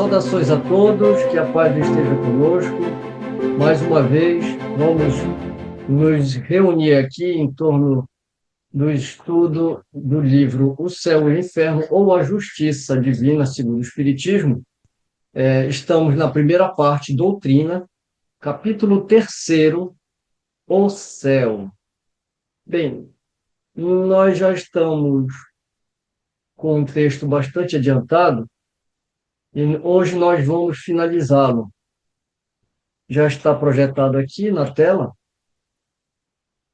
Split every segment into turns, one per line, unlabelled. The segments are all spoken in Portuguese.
Saudações a todos, que a paz esteja conosco. Mais uma vez, vamos nos reunir aqui em torno do estudo do livro O Céu e o Inferno, ou A Justiça Divina segundo o Espiritismo. Estamos na primeira parte, Doutrina, capítulo 3º, O Céu. Bem, nós já estamos com um texto bastante adiantado e hoje nós vamos finalizá-lo. Já está projetado aqui na tela.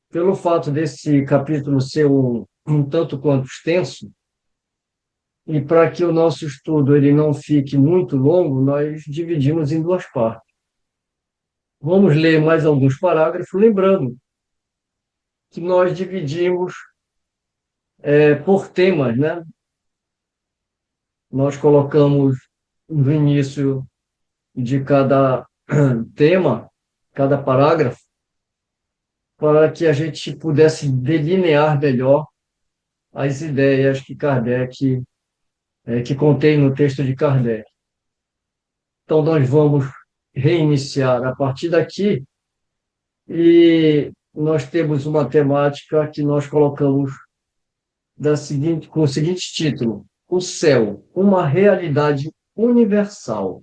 Pelo fato desse capítulo ser um tanto quanto extenso, e para que o nosso estudo ele não fique muito longo, nós dividimos em duas partes. Vamos ler mais alguns parágrafos, lembrando que nós dividimos por temas, né? Nós colocamos no início de cada tema, cada parágrafo, para que a gente pudesse delinear melhor as ideias que Kardec que contém no texto de Kardec. Então, nós vamos reiniciar a partir daqui e nós temos uma temática que nós colocamos com o seguinte título: O céu, uma realidade universal,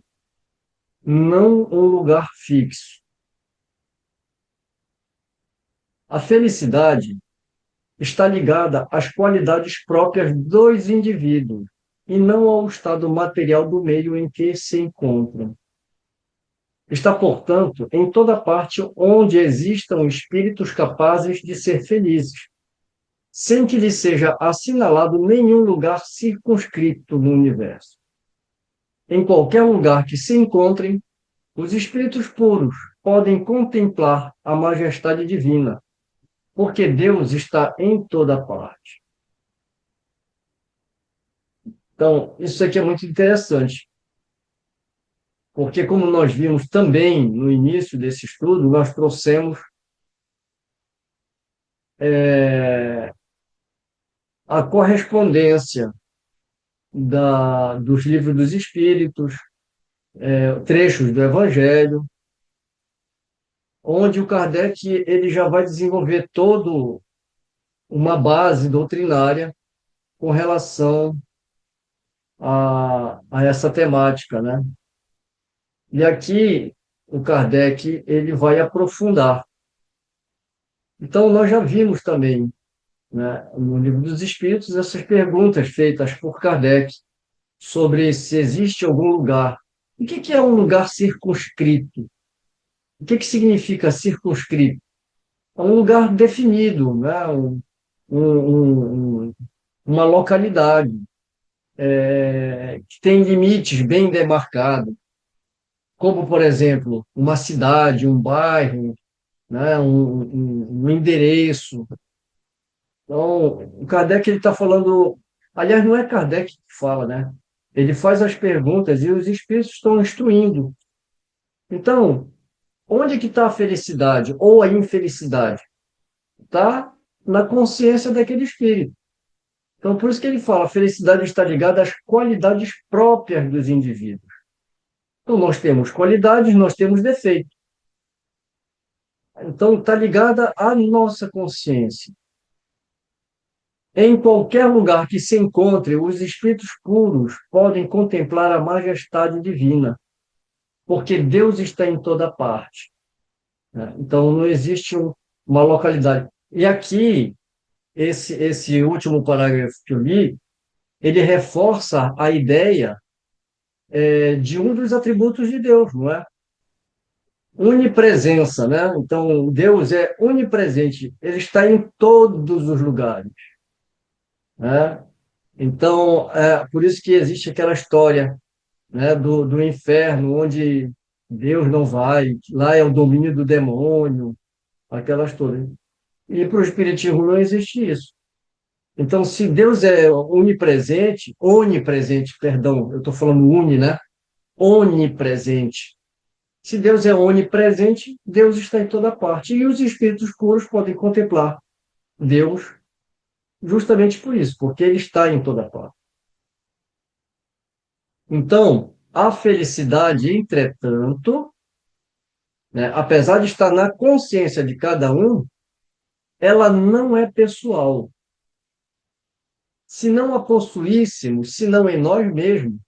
não um lugar fixo. A felicidade está ligada às qualidades próprias dos indivíduos e não ao estado material do meio em que se encontram. Está, portanto, em toda parte onde existam espíritos capazes de ser felizes, sem que lhe seja assinalado nenhum lugar circunscrito no universo. Em qualquer lugar que se encontrem, os espíritos puros podem contemplar a majestade divina, porque Deus está em toda parte. Então, isso aqui é muito interessante, porque, como nós vimos também no início desse estudo, nós trouxemos a correspondência dos livros dos Espíritos, trechos do Evangelho, onde o Kardec ele já vai desenvolver toda uma base doutrinária com relação a essa temática, né? E aqui o Kardec ele vai aprofundar. Então, nós já vimos também, né, no Livro dos Espíritos, essas perguntas feitas por Kardec sobre se existe algum lugar. O que é um lugar circunscrito? O que significa circunscrito? É um lugar definido, né? Um- uma localidade que tem limites bem demarcados, como, por exemplo, uma cidade, um bairro, né? Um endereço. Então, o Kardec ele está falando. Aliás, não é Kardec que fala, né? Ele faz as perguntas e os espíritos estão instruindo. Então, onde que está a felicidade ou a infelicidade? Está na consciência daquele espírito. Então, por isso que ele fala, a felicidade está ligada às qualidades próprias dos indivíduos. Então, nós temos qualidades, nós temos defeitos. Então, está ligada à nossa consciência. Em qualquer lugar que se encontre, os espíritos puros podem contemplar a majestade divina, porque Deus está em toda parte, né? Então, não existe uma localidade. E aqui, esse último parágrafo que eu li, ele reforça a ideia de um dos atributos de Deus, não é? Onipresença, né? Então, Deus é onipresente, ele está em todos os lugares, né? Então, por isso que existe aquela história, né, do inferno, onde Deus não vai, lá é o domínio do demônio, aquelas todas. E para o Espiritismo não existe isso. Então, se Deus é onipresente, perdão, eu estou falando uni, né? Onipresente. Se Deus é onipresente, Deus está em toda parte. E os espíritos puros podem contemplar Deus justamente por isso, porque ele está em toda parte. Então, A felicidade, entretanto, né, apesar de estar na consciência de cada um, ela não é pessoal. Se não a possuíssemos, se não em nós mesmos,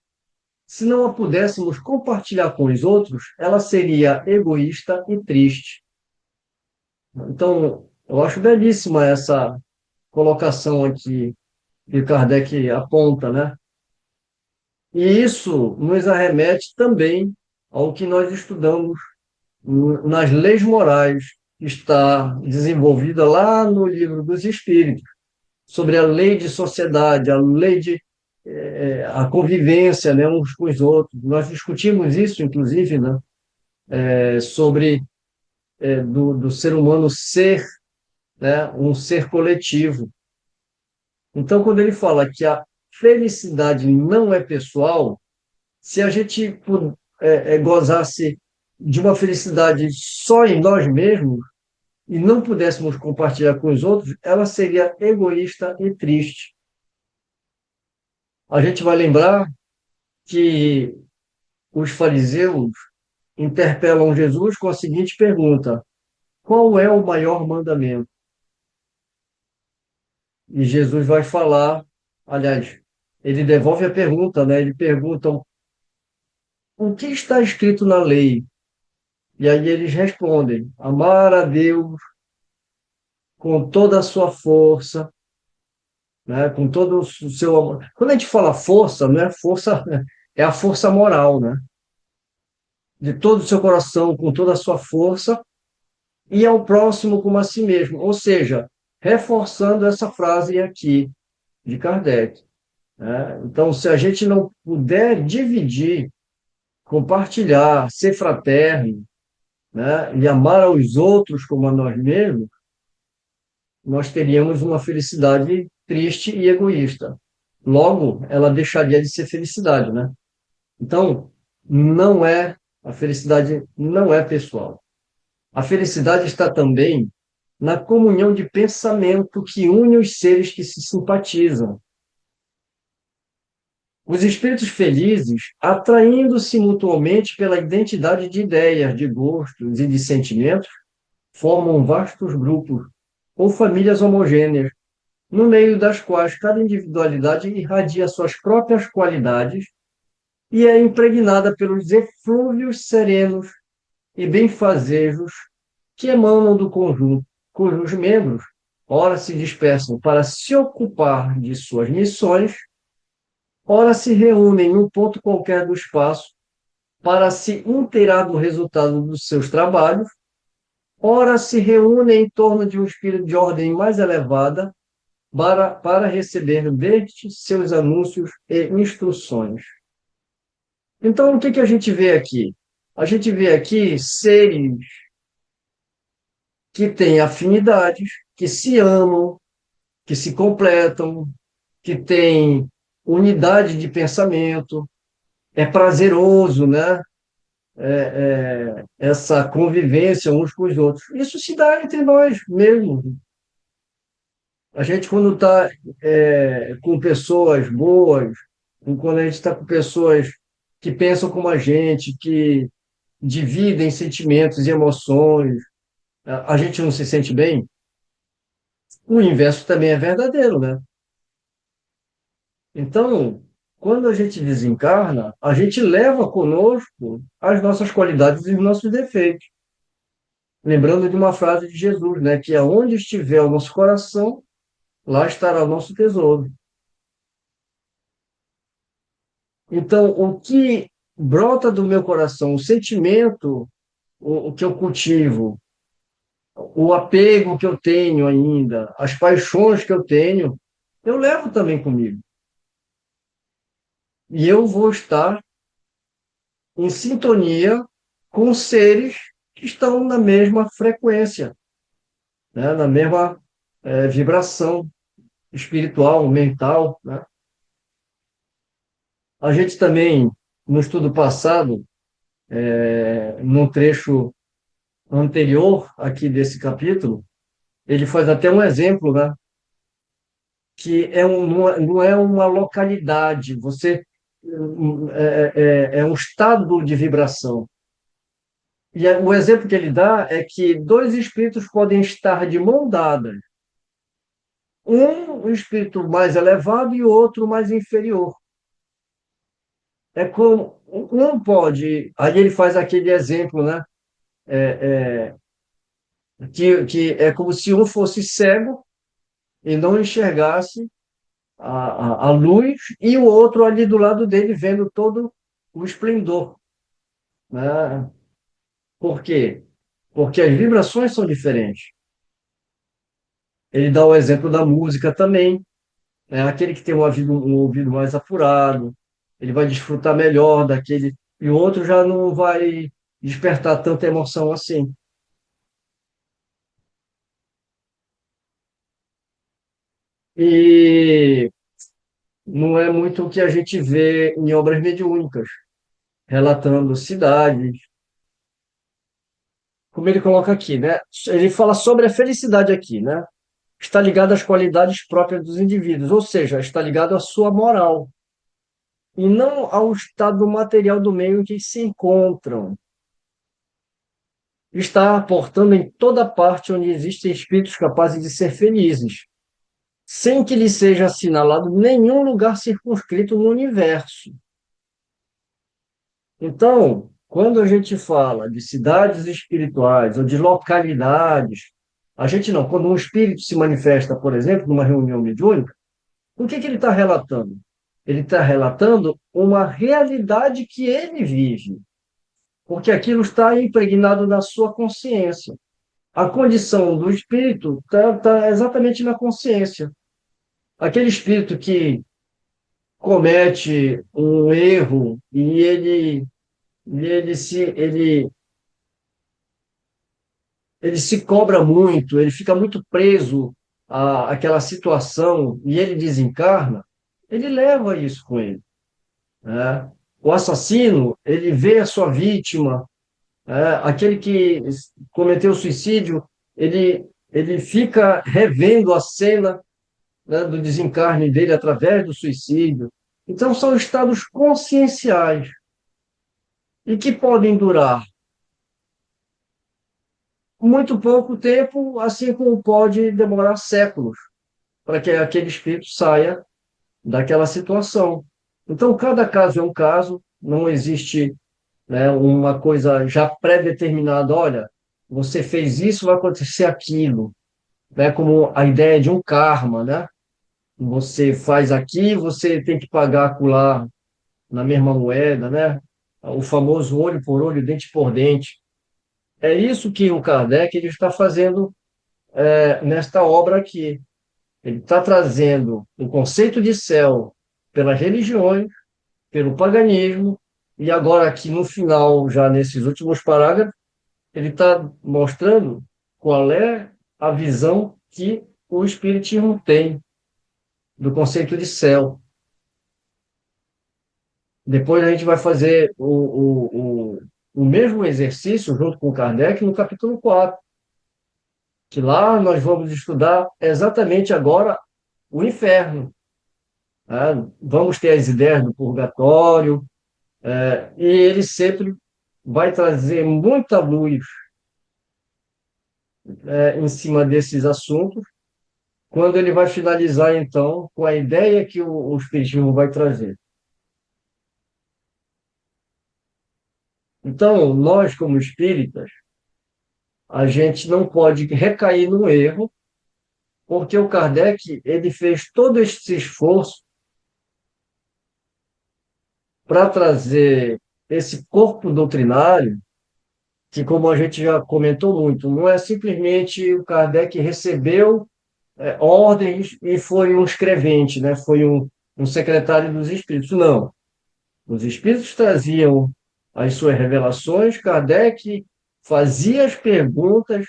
se não a pudéssemos compartilhar com os outros, ela seria egoísta e triste. Então, eu acho belíssima essa colocação aqui que Kardec aponta, né? E isso nos arremete também ao que nós estudamos nas leis morais, que está desenvolvida lá no Livro dos Espíritos, sobre a lei de sociedade, a lei de a convivência, né, uns com os outros. Nós discutimos isso, inclusive, né, sobre do ser humano ser, né, um ser coletivo. Então, quando ele fala que a felicidade não é pessoal, se a gente gozasse de uma felicidade só em nós mesmos e não pudéssemos compartilhar com os outros, ela seria egoísta e triste. A gente vai lembrar que os fariseus interpelam Jesus com a seguinte pergunta: qual é o maior mandamento? E Jesus vai falar, aliás, ele devolve a pergunta, né? Ele pergunta o que está escrito na lei? E aí eles respondem: amar a Deus com toda a sua força, né? Com todo o seu amor. Quando a gente fala força, não é força, é a força moral, né? De todo o seu coração, com toda a sua força, e ao próximo como a si mesmo. Ou seja, reforçando essa frase aqui de Kardec, né? Então, se a gente não puder dividir, compartilhar, ser fraterno, né? E amar aos outros como a nós mesmos, nós teríamos uma felicidade triste e egoísta. Logo, ela deixaria de ser felicidade, né? Então, não é, a felicidade não é pessoal. A felicidade está também na comunhão de pensamento que une os seres que se simpatizam. Os espíritos felizes, atraindo-se mutuamente pela identidade de ideias, de gostos e de sentimentos, formam vastos grupos ou famílias homogêneas, no meio das quais cada individualidade irradia suas próprias qualidades e é impregnada pelos eflúvios serenos e benfazejos que emanam do conjunto, cujos membros, ora se dispersam para se ocupar de suas missões, ora se reúnem num ponto qualquer do espaço para se inteirar do resultado dos seus trabalhos, ora se reúnem em torno de um espírito de ordem mais elevada para receber destes seus anúncios e instruções. Então, o que a gente vê aqui? A gente vê aqui seres que têm afinidades, que se amam, que se completam, que têm unidade de pensamento, é prazeroso, né? Essa convivência uns com os outros. Isso se dá entre nós mesmo. A gente, quando está com pessoas boas, quando a gente está com pessoas que pensam como a gente, que dividem sentimentos e emoções, a gente não se sente bem. O inverso também é verdadeiro, né? Então, quando a gente desencarna, a gente leva conosco as nossas qualidades e os nossos defeitos. Lembrando de uma frase de Jesus, né? Que aonde estiver o nosso coração, lá estará o nosso tesouro. Então, o que brota do meu coração, o sentimento, o que eu cultivo, o apego que eu tenho ainda, as paixões que eu tenho, eu levo também comigo. E eu vou estar em sintonia com seres que estão na mesma frequência, né? Na mesma vibração espiritual, mental, né? A gente também, no estudo passado, num trecho anterior aqui desse capítulo, ele faz até um exemplo, né? Que não é uma localidade. Você é um estado de vibração. E o exemplo que ele dá é que dois espíritos podem estar de mão dada, um espírito mais elevado e o outro mais inferior. É como um pode, aí ele faz aquele exemplo, né? Que é como se um fosse cego e não enxergasse a luz, e o outro ali do lado dele vendo todo o esplendor, né? Por quê? Porque as vibrações são diferentes. Ele dá o exemplo da música também. É aquele que tem um ouvido mais apurado, ele vai desfrutar melhor daquele, e o outro já não vai despertar tanta emoção assim. E não é muito o que a gente vê em obras mediúnicas, relatando cidades, como ele coloca aqui, né? Ele fala sobre a felicidade aqui, né? Está ligado às qualidades próprias dos indivíduos, ou seja, está ligado à sua moral, e não ao estado material do meio em que se encontram. Está aportando em toda parte onde existem espíritos capazes de ser felizes, sem que lhe seja assinalado nenhum lugar circunscrito no universo. Então, quando a gente fala de cidades espirituais ou de localidades, a gente não, quando um espírito se manifesta, por exemplo, numa reunião mediúnica, o que ele está relatando? Ele está relatando uma realidade que ele vive, porque aquilo está impregnado na sua consciência. A condição do espírito está exatamente na consciência. Aquele espírito que comete um erro e ele se cobra muito, ele fica muito preso àquela situação e ele desencarna, ele leva isso com ele, né? O assassino, ele vê a sua vítima, aquele que cometeu suicídio, ele fica revendo a cena, né, do desencarne dele através do suicídio. Então, são estados conscienciais e que podem durar muito pouco tempo, assim como pode demorar séculos para que aquele espírito saia daquela situação. Então, cada caso é um caso, não existe, né, uma coisa já pré-determinada. Olha, você fez isso, vai acontecer aquilo, né? Como a ideia de um karma, né? Você faz aqui, você tem que pagar acolá na mesma moeda, né? O famoso olho por olho, dente por dente. É isso que o Kardec ele está fazendo, nesta obra aqui. Ele está trazendo o conceito de céu pelas religiões, pelo paganismo, e agora aqui no final, já nesses últimos parágrafos, ele está mostrando qual é a visão que o Espiritismo tem do conceito de céu. Depois a gente vai fazer o mesmo exercício junto com Kardec no capítulo 4, que lá nós vamos estudar exatamente agora o inferno, né? Vamos ter as ideias do purgatório, e ele sempre vai trazer muita luz, em cima desses assuntos, quando ele vai finalizar, então, com a ideia que o Espiritismo vai trazer. Então, nós, como espíritas, a gente não pode recair no erro, porque o Kardec ele fez todo esse esforço para trazer esse corpo doutrinário, que, como a gente já comentou muito, não é simplesmente o Kardec recebeu, ordens e foi um escrevente, né? Foi um secretário dos espíritos. Não. Os espíritos traziam as suas revelações, Kardec fazia as perguntas,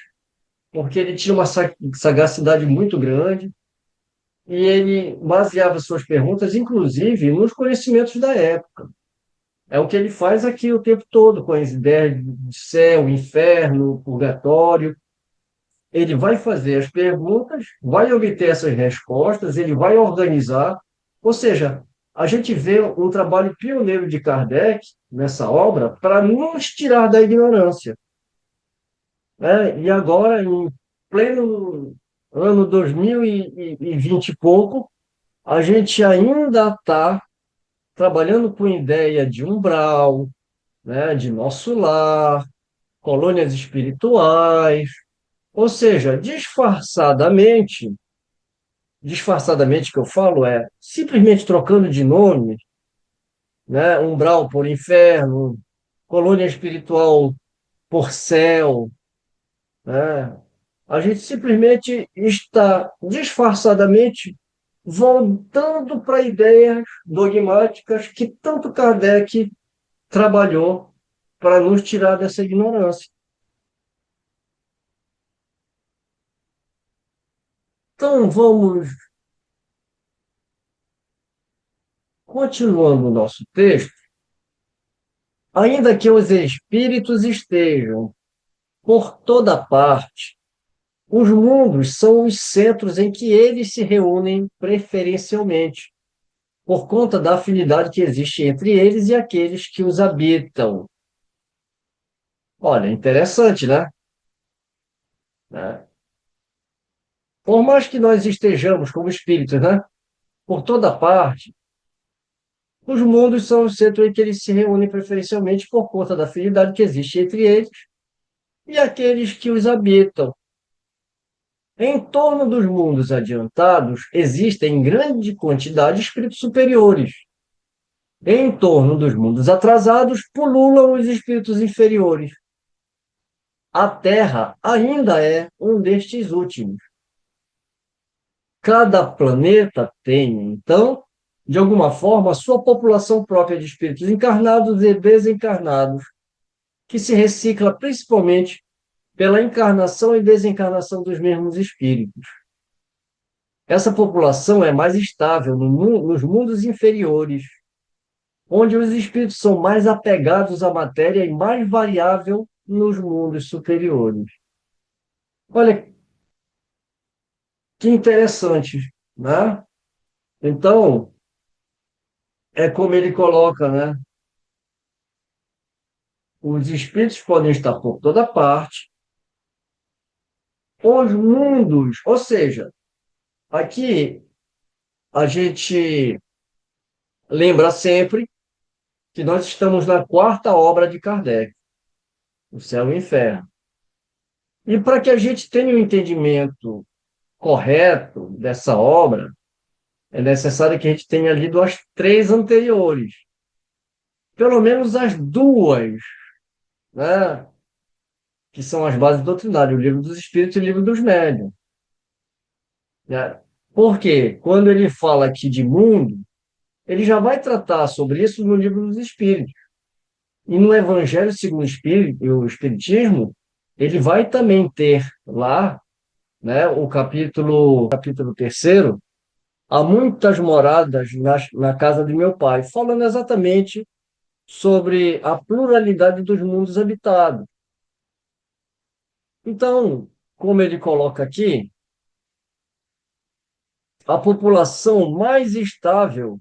porque ele tinha uma sagacidade muito grande, e ele baseava suas perguntas, inclusive, nos conhecimentos da época. É o que ele faz aqui o tempo todo, com as ideias de céu, inferno, purgatório. Ele vai fazer as perguntas, vai obter essas respostas, ele vai organizar, ou seja, a gente vê um trabalho pioneiro de Kardec nessa obra para nos tirar da ignorância, né? E agora, em pleno ano 2020 e pouco, a gente ainda está trabalhando com ideia de umbral, né, de nosso lar, colônias espirituais, ou seja, disfarçadamente que eu falo é simplesmente trocando de nome, né, umbral por inferno, colônia espiritual por céu, né? A gente simplesmente está disfarçadamente voltando para ideias dogmáticas que tanto Kardec trabalhou para nos tirar dessa ignorância. Então, vamos, continuando o nosso texto, ainda que os espíritos estejam por toda parte, os mundos são os centros em que eles se reúnem preferencialmente, por conta da afinidade que existe entre eles e aqueles que os habitam. Olha, interessante, né? Né? Por mais que nós estejamos como espíritos, né? Por toda parte, os mundos são o centro em que eles se reúnem preferencialmente por conta da afinidade que existe entre eles e aqueles que os habitam. Em torno dos mundos adiantados, existem em grande quantidade espíritos superiores. Em torno dos mundos atrasados, pululam os espíritos inferiores. A Terra ainda é um destes últimos. Cada planeta tem, então, de alguma forma, a sua população própria de espíritos encarnados e desencarnados, que se recicla principalmente pela encarnação e desencarnação dos mesmos espíritos. Essa população é mais estável nos mundos inferiores, onde os espíritos são mais apegados à matéria e mais variável nos mundos superiores. Olha que interessante, né? Então, é como ele coloca, né? Os espíritos podem estar por toda parte, os mundos, ou seja, aqui a gente lembra sempre que nós estamos na quarta obra de Kardec, O Céu e o Inferno. E para que a gente tenha um entendimento correto dessa obra, é necessário que a gente tenha lido as três anteriores, pelo menos as duas, né, que são as bases doutrinárias, o Livro dos Espíritos e o Livro dos Médiuns. Né? Porque quando ele fala aqui de mundo, ele já vai tratar sobre isso no Livro dos Espíritos. E no Evangelho segundo o Espiritismo, ele vai também ter lá, né, o capítulo terceiro, há muitas moradas na casa de meu pai, falando exatamente sobre a pluralidade dos mundos habitados. Então, como ele coloca aqui, a população mais estável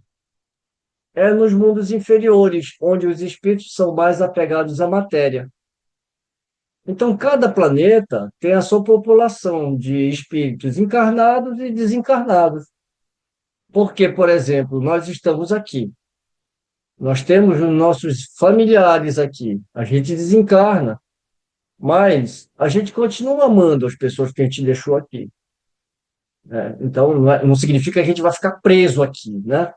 é nos mundos inferiores, onde os espíritos são mais apegados à matéria. Então, cada planeta tem a sua população de espíritos encarnados e desencarnados. Porque, por exemplo, nós estamos aqui, nós temos os nossos familiares aqui, a gente desencarna, mas a gente continua amando as pessoas que a gente deixou aqui. Né? Então, não significa que a gente vai ficar preso aqui, né?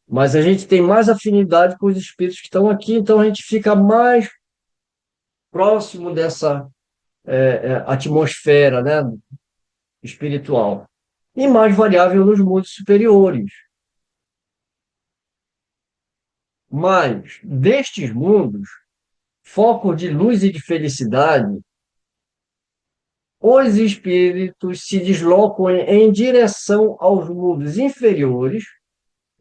Mas a gente tem mais afinidade com os espíritos que estão aqui, então a gente fica mais próximo dessa atmosfera, né, espiritual. E mais variável nos mundos superiores. Mas, destes mundos, foco de luz e de felicidade, os espíritos se deslocam em direção aos mundos inferiores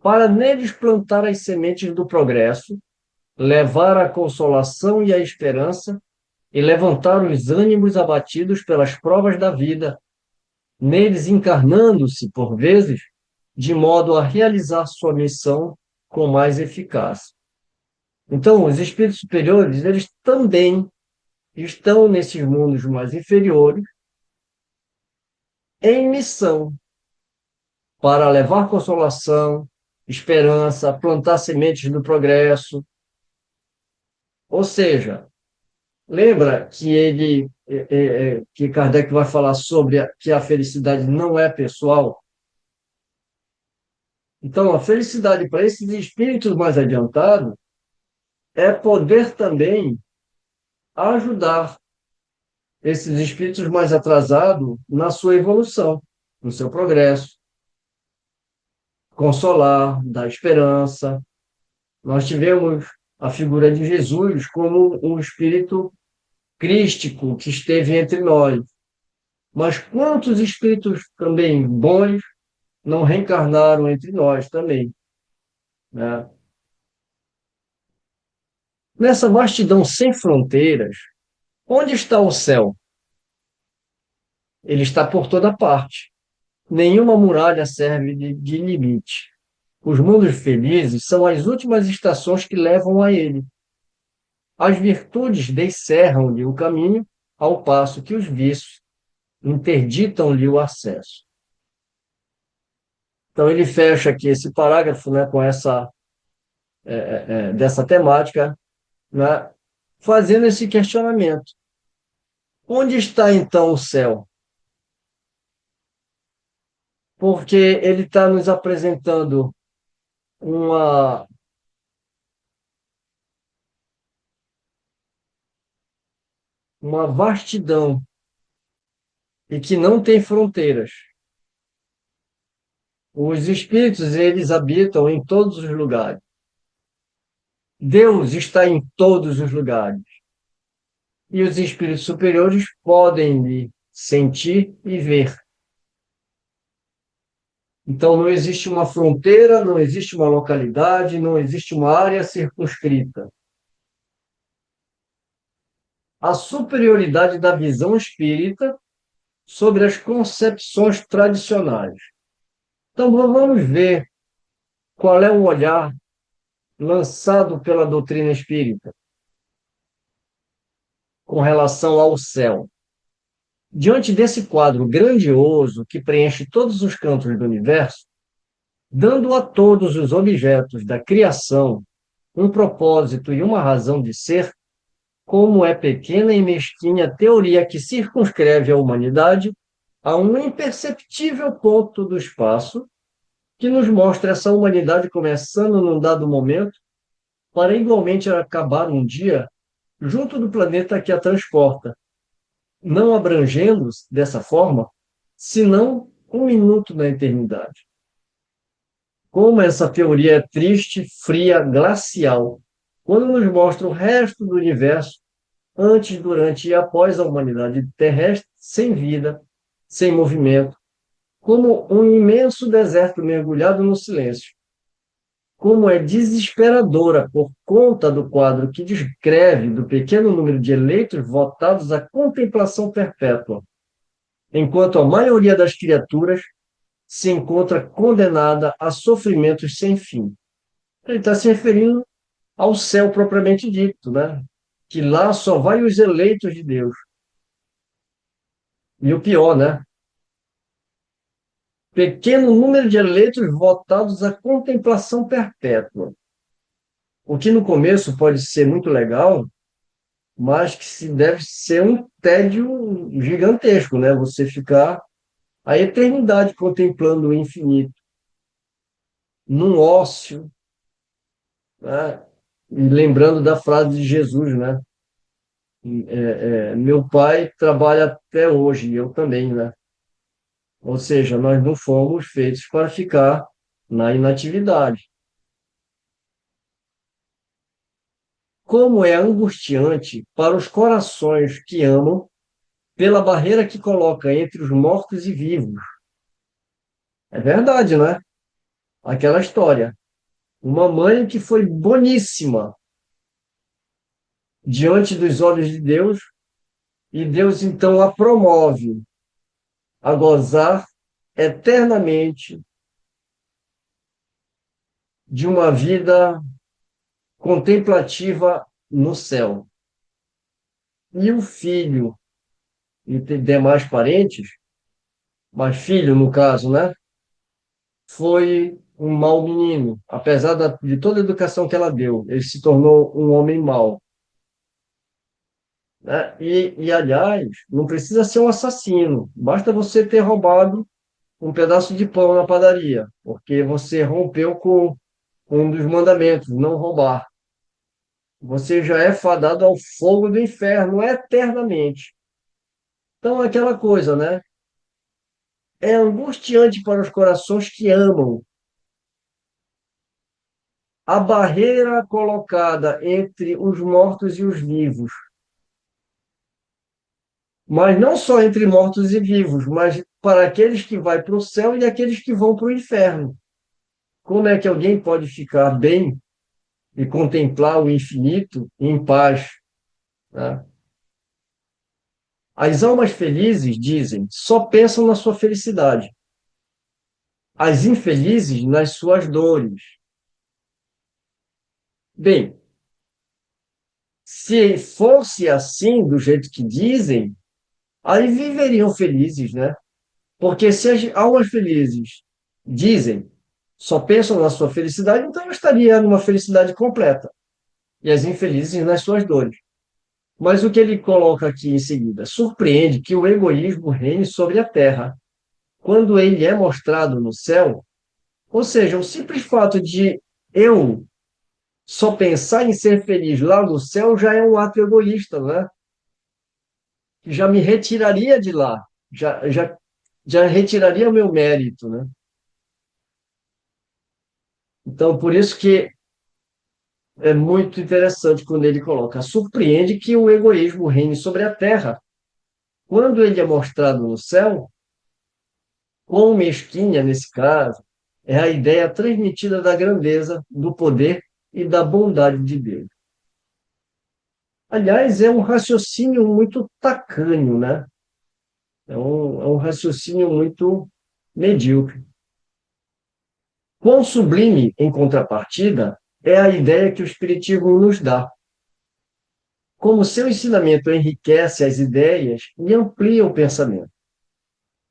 para neles plantar as sementes do progresso, levar a consolação e a esperança e levantar os ânimos abatidos pelas provas da vida, neles encarnando-se, por vezes, de modo a realizar sua missão com mais eficácia. Então, os espíritos superiores, eles também estão nesses mundos mais inferiores em missão para levar consolação, esperança, plantar sementes do progresso. Ou seja, lembra que que Kardec vai falar sobre que a felicidade não é pessoal? Então, a felicidade para esses espíritos mais adiantados é poder também ajudar esses espíritos mais atrasados na sua evolução, no seu progresso, consolar, dar esperança. Nós tivemos a figura de Jesus como um espírito crístico que esteve entre nós. Mas quantos espíritos também bons não reencarnaram entre nós também, né? Nessa vastidão sem fronteiras, onde está o céu? Ele está por toda parte. Nenhuma muralha serve de limite. Os mundos felizes são as últimas estações que levam a ele. As virtudes descerram-lhe o caminho, ao passo que os vícios interditam-lhe o acesso. Então, ele fecha aqui esse parágrafo, né, com dessa temática, né, fazendo esse questionamento. Onde está, então, o céu? Porque ele está nos apresentando uma, uma vastidão e que não tem fronteiras. Os espíritos, eles habitam em todos os lugares. Deus está em todos os lugares. E os espíritos superiores podem lhe sentir e ver. Então, não existe uma fronteira, não existe uma localidade, não existe uma área circunscrita. A superioridade da visão espírita sobre as concepções tradicionais. Então, vamos ver qual é o olhar lançado pela doutrina espírita com relação ao céu. Diante desse quadro grandioso que preenche todos os cantos do universo, dando a todos os objetos da criação um propósito e uma razão de ser, como é pequena e mesquinha a teoria que circunscreve a humanidade a um imperceptível ponto do espaço que nos mostra essa humanidade começando num dado momento para igualmente acabar um dia junto do planeta que a transporta, não abrangendo dessa forma, senão um minuto na eternidade. Como essa teoria é triste, fria, glacial, quando nos mostra o resto do universo antes, durante e após a humanidade terrestre, sem vida, sem movimento, como um imenso deserto mergulhado no silêncio. Como é desesperadora por conta do quadro que descreve do pequeno número de eleitos votados à contemplação perpétua, enquanto a maioria das criaturas se encontra condenada a sofrimentos sem fim. Ele está se referindo ao céu propriamente dito, né? Que lá só vai os eleitos de Deus. E o pior, né? Pequeno número de eleitos votados à contemplação perpétua. O que no começo pode ser muito legal, mas que se deve ser um tédio gigantesco, né? Você ficar a eternidade contemplando o infinito, num ócio, né? E lembrando da frase de Jesus, né? Meu pai trabalha até hoje, e eu também, né? Ou seja, nós não fomos feitos para ficar na inatividade. Como é angustiante para os corações que amam pela barreira que coloca entre os mortos e vivos. É verdade, né? Aquela história. Uma mãe que foi boníssima diante dos olhos de Deus, e Deus então a promove a gozar eternamente de uma vida contemplativa no céu. E o filho e demais parentes, mas filho no caso, né? Foi um mau menino, apesar de toda a educação que ela deu. Ele se tornou um homem mau, né? Aliás, não precisa ser um assassino, basta você ter roubado um pedaço de pão na padaria, porque você rompeu com um dos mandamentos, não roubar. Você já é fadado ao fogo do inferno eternamente. Então, é aquela coisa, né? É angustiante para os corações que amam. A barreira colocada entre os mortos e os vivos, mas não só entre mortos e vivos, mas para aqueles que vão para o céu e aqueles que vão para o inferno. Como é que alguém pode ficar bem e contemplar o infinito em paz, né? As almas felizes, dizem, só pensam na sua felicidade. As infelizes nas suas dores. Bem, se fosse assim, do jeito que dizem, aí viveriam felizes, né? Porque se as almas felizes dizem, só pensam na sua felicidade, então eu estaria numa felicidade completa. E as infelizes nas suas dores. Mas o que ele coloca aqui em seguida? Surpreende que o egoísmo reine sobre a terra. Quando ele é mostrado no céu, ou seja, o simples fato de eu só pensar em ser feliz lá no céu já é um ato egoísta, né? Que já me retiraria de lá, já retiraria o meu mérito, né? Então, por isso que é muito interessante quando ele coloca, surpreende que o egoísmo reine sobre a terra. Quando ele é mostrado no céu, quão mesquinha, nesse caso, é a ideia transmitida da grandeza, do poder e da bondade de Deus. Aliás, é um raciocínio muito tacanho, né? É um raciocínio muito medíocre. Quão sublime, em contrapartida, é a ideia que o Espiritismo nos dá. Como seu ensinamento enriquece as ideias e amplia o pensamento.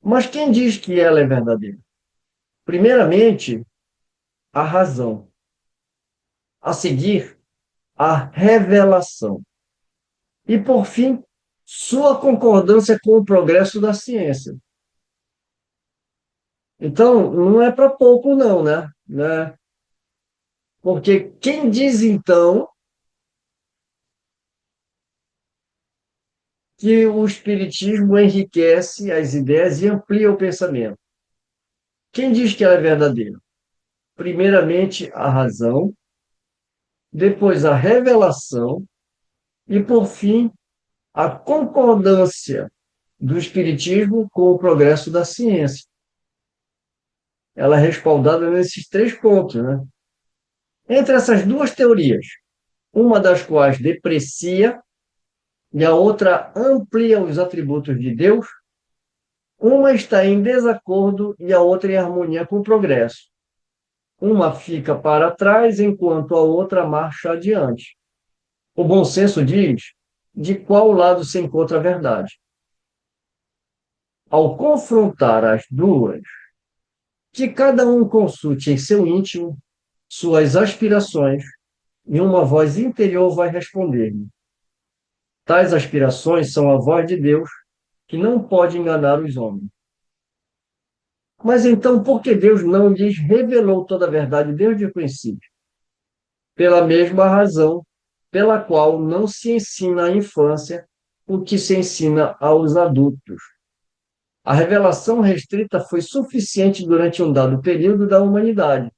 Mas quem diz que ela é verdadeira? Primeiramente, a razão. A seguir, a revelação. E, por fim, sua concordância com o progresso da ciência. Então, não é para pouco, não, né? Porque quem diz, então, que o Espiritismo enriquece as ideias e amplia o pensamento? Quem diz que ela é verdadeira? Primeiramente, a razão, depois, a revelação e, por fim, a concordância do Espiritismo com o progresso da ciência. Ela é respaldada nesses três pontos, né? Entre essas duas teorias, uma das quais deprecia e a outra amplia os atributos de Deus, uma está em desacordo e a outra em harmonia com o progresso. Uma fica para trás enquanto a outra marcha adiante. O bom senso diz de qual lado se encontra a verdade. Ao confrontar as duas, que cada um consulte em seu íntimo suas aspirações e uma voz interior vai responder-lhe. Tais aspirações são a voz de Deus, que não pode enganar os homens. Mas então, por que Deus não lhes revelou toda a verdade desde o princípio? Pela mesma razão pela qual não se ensina à infância o que se ensina aos adultos. A revelação restrita foi suficiente durante um dado período da humanidade.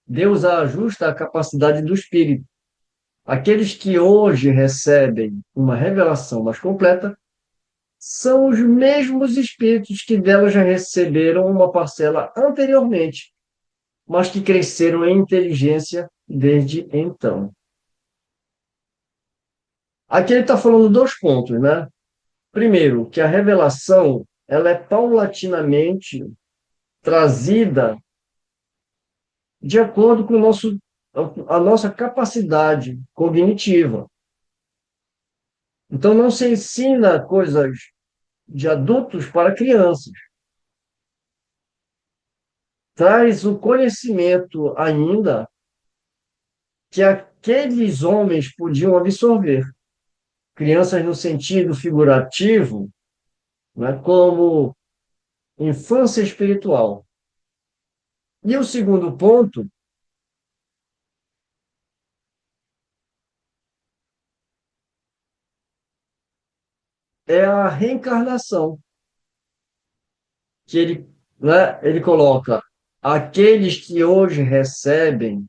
Deus a ajusta à capacidade do espírito. Aqueles que hoje recebem uma revelação mais completa são os mesmos espíritos que dela já receberam uma parcela anteriormente, mas que cresceram em inteligência desde então. Aqui ele está falando dois pontos, né? Primeiro, que a revelação ela é paulatinamente trazida de acordo com a nossa capacidade cognitiva. Então, não se ensina coisas de adultos para crianças. Traz o conhecimento ainda que aqueles homens podiam absorver. Crianças no sentido figurativo, né, como infância espiritual. E o segundo ponto é a reencarnação, que ele coloca: aqueles que hoje recebem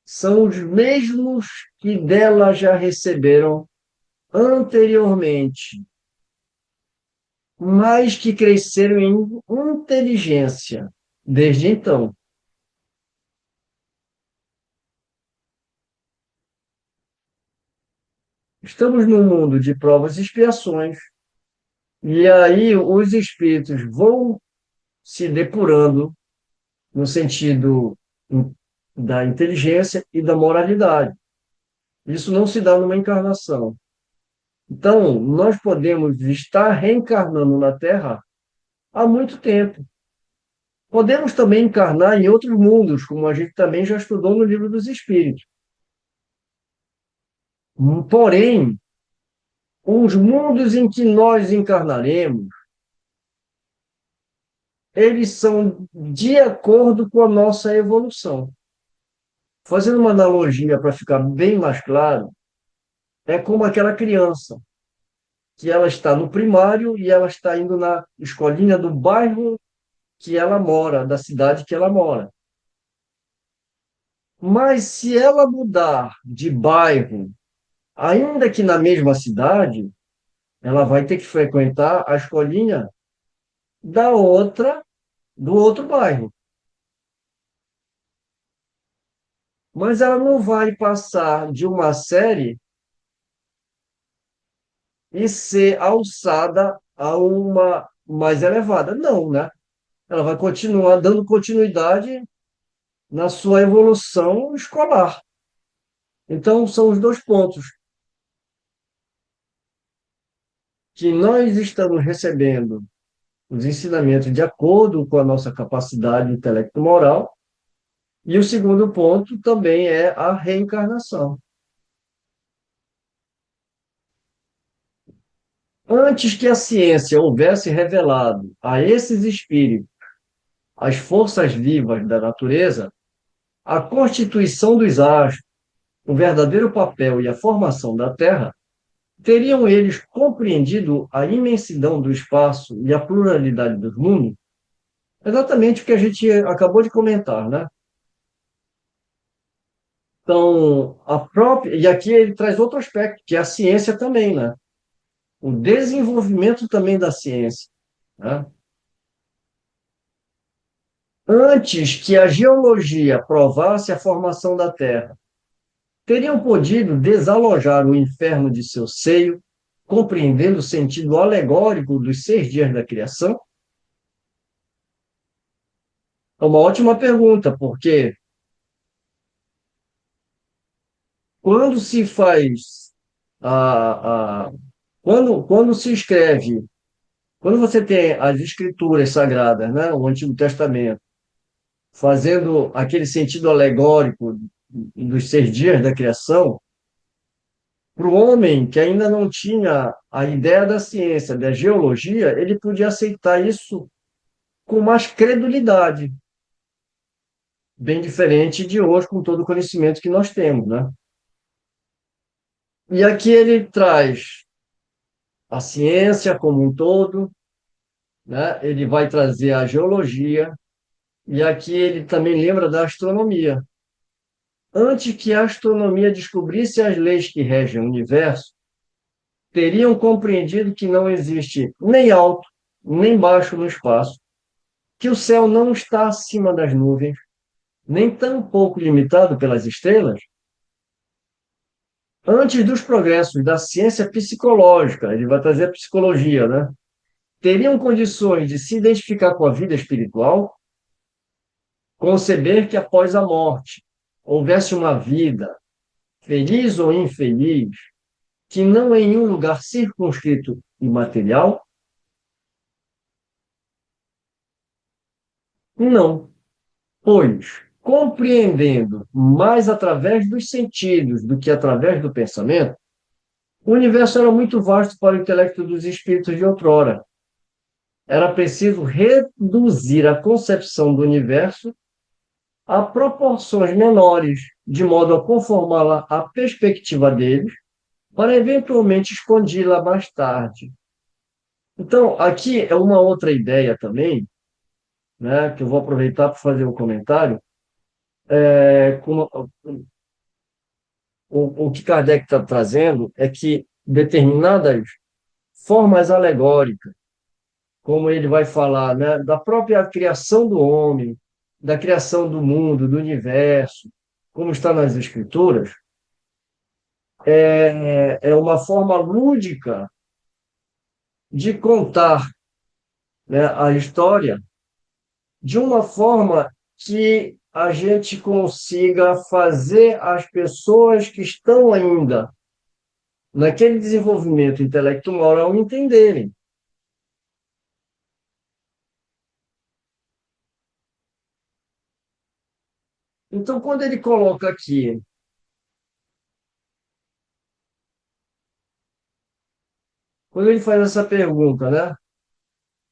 são os mesmos que dela já receberam anteriormente, mas que cresceram em inteligência desde então. Estamos num mundo de provas e expiações, e aí os espíritos vão se depurando no sentido da inteligência e da moralidade. Isso não se dá numa encarnação. Então, nós podemos estar reencarnando na Terra há muito tempo. Podemos também encarnar em outros mundos, como a gente também já estudou no Livro dos Espíritos. Porém, os mundos em que nós encarnaremos, eles são de acordo com a nossa evolução. Fazendo uma analogia para ficar bem mais claro, é como aquela criança que ela está no primário e ela está indo na escolinha do bairro que ela mora, da cidade que ela mora. Mas se ela mudar de bairro, ainda que na mesma cidade, ela vai ter que frequentar a escolinha do outro bairro. Mas ela não vai passar de uma série e ser alçada a uma mais elevada. Não, né? Ela vai continuar dando continuidade na sua evolução escolar. Então, são os dois pontos que nós estamos recebendo os ensinamentos de acordo com a nossa capacidade intelecto-moral, e o segundo ponto também é a reencarnação. Antes que a ciência houvesse revelado a esses espíritos as forças vivas da natureza, a constituição dos astros, o verdadeiro papel e a formação da Terra, teriam eles compreendido a imensidão do espaço e a pluralidade dos mundos? Exatamente o que a gente acabou de comentar, né? Então, a própria. E aqui ele traz outro aspecto, que é a ciência também, né? O desenvolvimento também da ciência, né? Antes que a geologia provasse a formação da Terra, teriam podido desalojar o inferno de seu seio, compreendendo o sentido alegórico dos 6 dias da criação? É uma ótima pergunta, porque quando se faz a quando se escreve, quando você tem as escrituras sagradas, né, o Antigo Testamento, fazendo aquele sentido alegórico dos 6 dias da criação, para o homem que ainda não tinha a ideia da ciência, da geologia, ele podia aceitar isso com mais credulidade, bem diferente de hoje, com todo o conhecimento que nós temos, né? E aqui ele traz a ciência como um todo, né? Ele vai trazer a geologia, e aqui ele também lembra da astronomia. Antes que a astronomia descobrisse as leis que regem o universo, teriam compreendido que não existe nem alto, nem baixo no espaço, que o céu não está acima das nuvens, nem tampouco limitado pelas estrelas. Antes dos progressos da ciência psicológica, ele vai trazer a psicologia, né? Teriam condições de se identificar com a vida espiritual? conceber que após a morte houvesse uma vida, feliz ou infeliz, que não em um lugar circunscrito e material? Não, pois, compreendendo mais através dos sentidos do que através do pensamento, o universo era muito vasto para o intelecto dos espíritos de outrora. Era preciso reduzir a concepção do universo a proporções menores, de modo a conformá-la à perspectiva deles, para eventualmente expandi-la mais tarde. Então, aqui é uma outra ideia também, né, que eu vou aproveitar para fazer um comentário. O que Kardec está trazendo é que determinadas formas alegóricas, como ele vai falar, né, da própria criação do homem, da criação do mundo, do universo, como está nas Escrituras, é uma forma lúdica de contar, né, a história de uma forma que a gente consiga fazer as pessoas que estão ainda naquele desenvolvimento intelecto-moral entenderem. Então, quando ele coloca aqui, quando ele faz essa pergunta, né?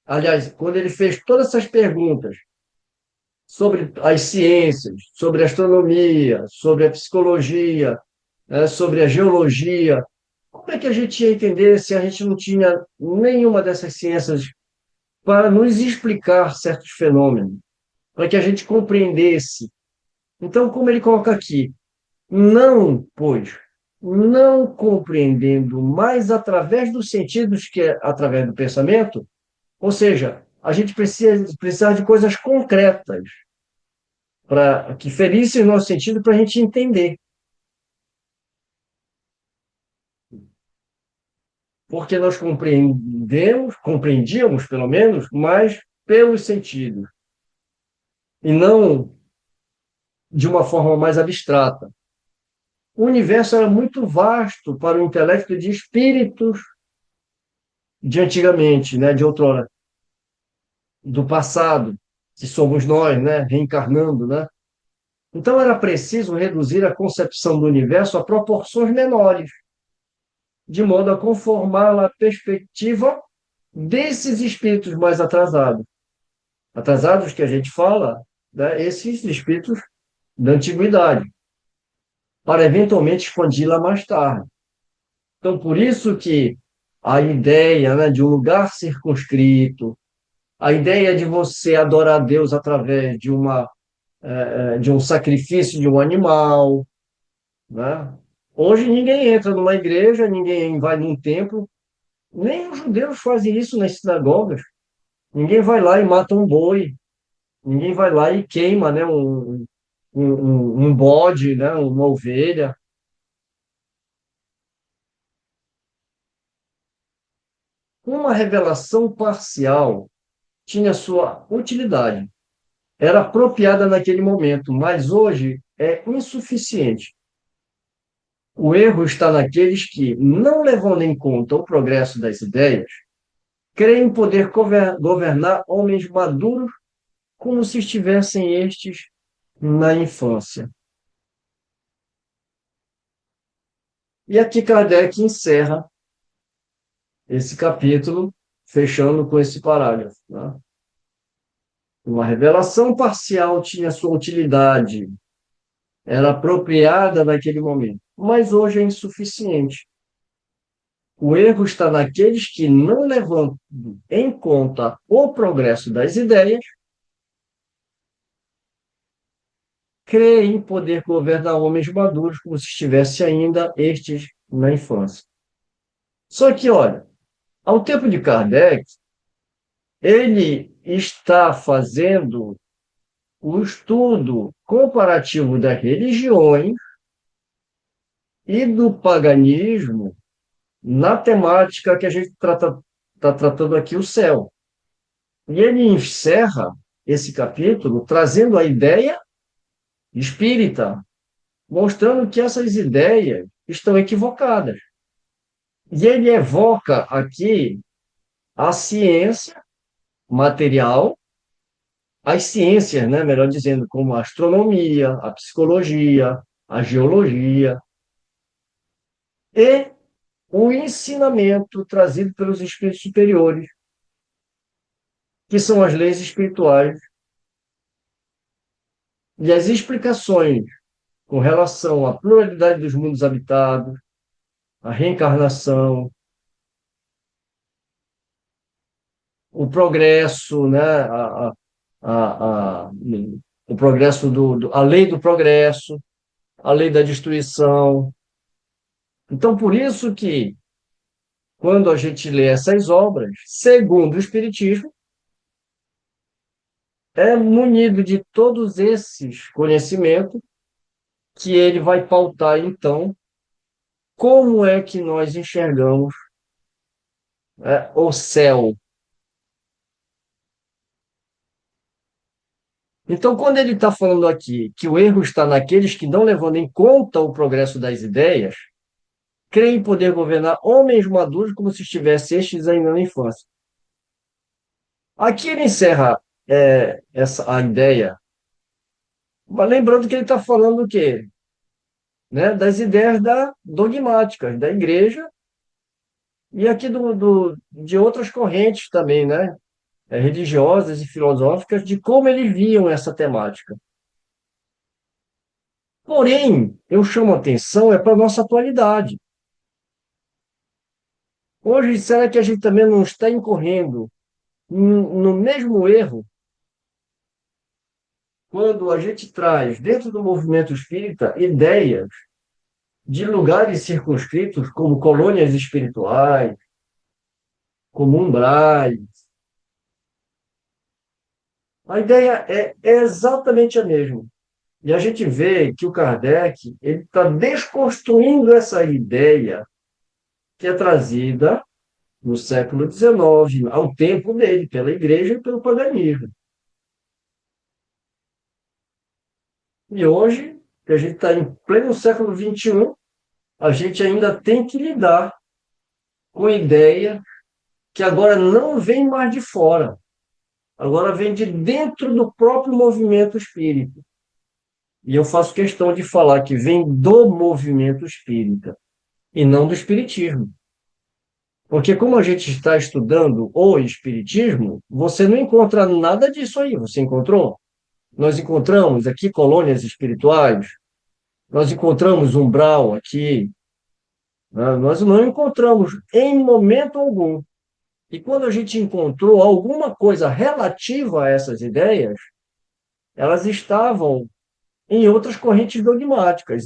Aliás, quando ele fez todas essas perguntas sobre as ciências, sobre a astronomia, sobre a psicologia, né, sobre a geologia, como é que a gente ia entender se a gente não tinha nenhuma dessas ciências para nos explicar certos fenômenos, para que a gente compreendesse? Então, como ele coloca aqui, não, pois, não compreendendo mais através dos sentidos que é através do pensamento, ou seja, a gente precisa de coisas concretas para que ferissem o nosso sentido para a gente entender. Porque nós compreendíamos, pelo menos, mais pelos sentidos, e não de uma forma mais abstrata. O universo era muito vasto para o intelecto de espíritos de antigamente, né, de outrora, do passado, que somos nós, né, reencarnando, né? Então era preciso reduzir a concepção do universo a proporções menores, de modo a conformá-la à perspectiva desses espíritos mais atrasados. Atrasados que a gente fala, né, esses espíritos da antiguidade, para eventualmente expandi-la mais tarde. Então, por isso que a ideia, né, de um lugar circunscrito, a ideia de você adorar a Deus através de um sacrifício de um animal, né? Hoje ninguém entra numa igreja, ninguém vai num templo, nem os judeus fazem isso nas sinagogas. Ninguém vai lá e mata um boi, ninguém vai lá e queima, né, um bode, né, uma ovelha. Uma revelação parcial tinha sua utilidade, era apropriada naquele momento, mas hoje é insuficiente. O erro está naqueles que, não levando em conta o progresso das ideias, creem poder governar homens maduros como se estivessem estes na infância. E aqui Kardec encerra esse capítulo, fechando com esse parágrafo, né? Uma revelação parcial tinha sua utilidade, era apropriada naquele momento, mas hoje é insuficiente. O erro está naqueles que, não levando em conta o progresso das ideias, creem poder governar homens maduros como se estivesse ainda estes na infância. Só que, olha, ao tempo de Kardec, ele está fazendo o estudo comparativo das religiões e do paganismo na temática que a gente está tratando aqui, o céu. E ele encerra esse capítulo trazendo a ideia espírita, mostrando que essas ideias estão equivocadas. E ele evoca aqui a ciência material, as ciências, né, melhor dizendo, como a astronomia, a psicologia, a geologia, e o ensinamento trazido pelos espíritos superiores, que são as leis espirituais, e as explicações com relação à pluralidade dos mundos habitados, à reencarnação, o progresso, né, a, o progresso a lei do progresso, a lei da destruição. Então, por isso que, quando a gente lê essas obras, segundo o Espiritismo, é munido de todos esses conhecimentos que ele vai pautar, então, como é que nós enxergamos, o céu. Então, quando ele está falando aqui que o erro está naqueles que não levando em conta o progresso das ideias, creem poder governar homens maduros como se estivesse estes ainda na infância. Aqui ele encerra a ideia, mas lembrando que ele está falando o quê? Né? Das ideias dogmáticas da igreja e aqui de outras correntes também, né? Religiosas e filosóficas, de como eles viam essa temática. Porém, eu chamo a atenção para a nossa atualidade. Hoje, será que a gente também não está incorrendo no mesmo erro quando a gente traz, dentro do movimento espírita, ideias de lugares circunscritos, como colônias espirituais, como umbrais? A ideia é exatamente a mesma. E a gente vê que o Kardec ele está desconstruindo essa ideia que é trazida no século XIX, ao tempo dele, pela igreja e pelo paganismo. E hoje, que a gente está em pleno século XXI, a gente ainda tem que lidar com a ideia que agora não vem mais de fora, agora vem de dentro do próprio movimento espírita. E eu faço questão de falar que vem do movimento espírita e não do espiritismo. Porque como a gente está estudando o espiritismo, você não encontra nada disso aí. Você encontrou? Nós encontramos aqui colônias espirituais, nós encontramos umbral aqui, né? Nós não encontramos em momento algum. E quando a gente encontrou alguma coisa relativa a essas ideias, elas estavam em outras correntes dogmáticas.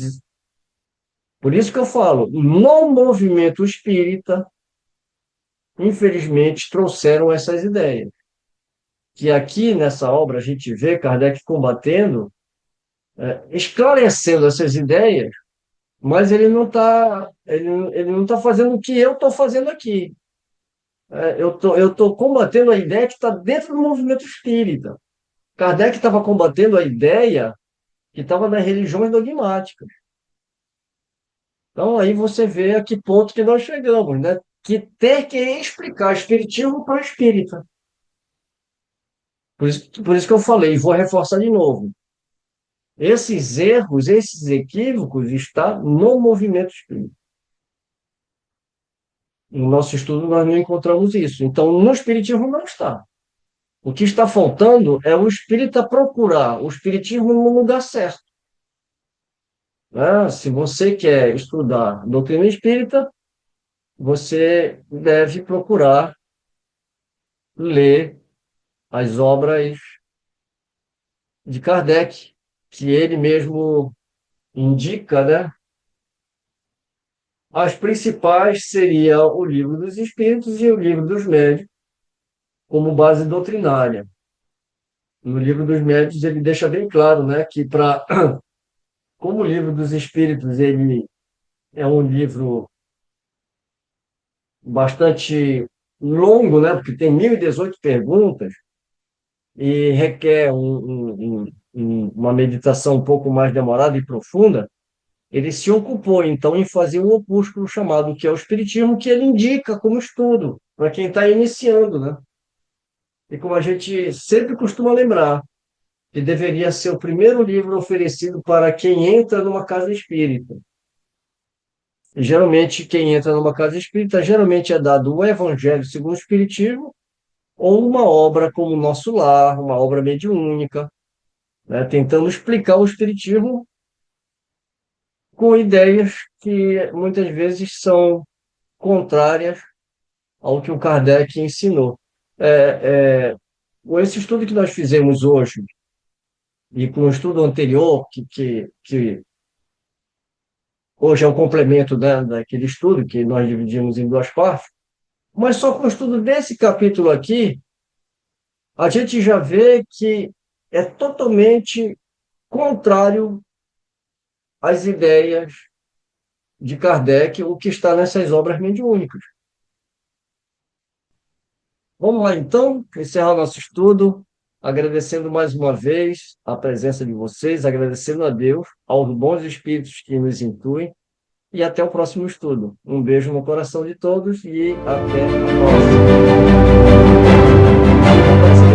Por isso que eu falo, no movimento espírita, infelizmente, trouxeram essas ideias. Que aqui nessa obra a gente vê Kardec combatendo, esclarecendo essas ideias, mas ele não tá fazendo o que eu estou fazendo aqui. Eu tô combatendo a ideia que está dentro do movimento espírita. Kardec estava combatendo a ideia que estava nas religiões dogmáticas. Então, aí você vê a que ponto que nós chegamos, né? Que ter que explicar espiritismo para o espírita. Por isso que eu falei, e vou reforçar de novo. Esses erros, esses equívocos, estão no movimento espírita. No nosso estudo, nós não encontramos isso. Então, no espiritismo não está. O que está faltando é o espírita procurar o espiritismo no lugar certo. Né? Se você quer estudar doutrina espírita, você deve procurar ler as obras de Kardec, que ele mesmo indica, né? As principais seriam o Livro dos Espíritos e o Livro dos Médiuns, como base doutrinária. No Livro dos Médiuns ele deixa bem claro, né, que como o Livro dos Espíritos ele é um livro bastante longo, né, porque tem 1018 perguntas, e requer uma meditação um pouco mais demorada e profunda, ele se ocupou, então, em fazer um opúsculo chamado que é o Espiritismo, que ele indica como estudo, para quem está iniciando, né? E como a gente sempre costuma lembrar, que deveria ser o primeiro livro oferecido para quem entra numa casa espírita. E, geralmente, quem entra numa casa espírita, geralmente é dado o Evangelho segundo o Espiritismo, ou uma obra como Nosso Lar, uma obra mediúnica, né? Tentando explicar o Espiritismo com ideias que muitas vezes são contrárias ao que o Kardec ensinou. Com esse estudo que nós fizemos hoje, e com o estudo anterior, que hoje é um complemento, né, daquele estudo que nós dividimos em duas partes, mas só com o estudo desse capítulo aqui, a gente já vê que é totalmente contrário às ideias de Kardec, o que está nessas obras mediúnicas. Vamos lá, então, encerrar nosso estudo, agradecendo mais uma vez a presença de vocês, agradecendo a Deus, aos bons espíritos que nos intuem, e até o próximo estudo. Um beijo no coração de todos e até a próxima.